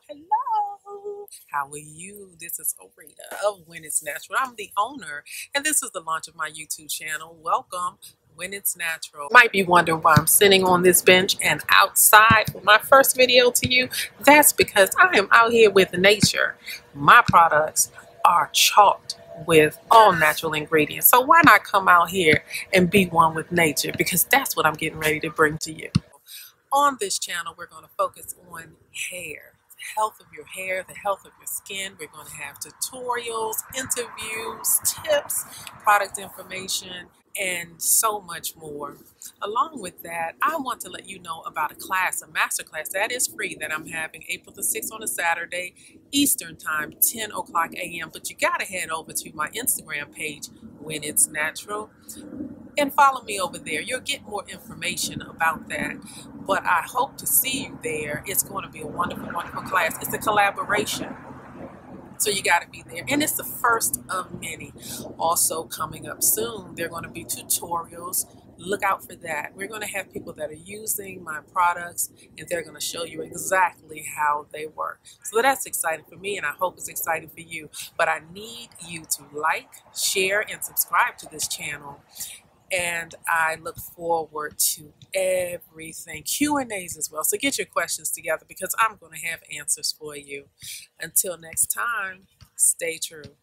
Hello. How are you? This is Orita of When It's Natural. I'm the owner, and this is the launch of my YouTube channel. Welcome, When It's Natural. You might be wondering why I'm sitting on this bench and outside for my first video to you. That's because I am out here with nature. My products are chalked with all natural ingredients. So why not come out here and be one with nature? Because that's what I'm getting ready to bring to you. On this channel, we're going to focus on hair, the health of your hair, the health of your skin. We're going to have tutorials, interviews, tips, product information, and so much more. Along with that, I want to let you know about a class, a master class that is free that I'm having April the 6th on a Saturday, Eastern time, 10 o'clock a.m. But you got to head over to my Instagram page, When It's Natural, and follow me over there. You'll get more information about that. But I hope to see you there. It's going to be a wonderful, wonderful class. It's a collaboration. So you got to be there. And it's the first of many. Also coming up soon, there are going to be tutorials. Look out for that. We're going to have people that are using my products, and they're going to show you exactly how they work. So that's exciting for me, and I hope it's exciting for you. But I need you to like, share, and subscribe to this channel. And I look forward to everything, Q&As as well. So get your questions together because I'm going to have answers for you. Until next time, stay true.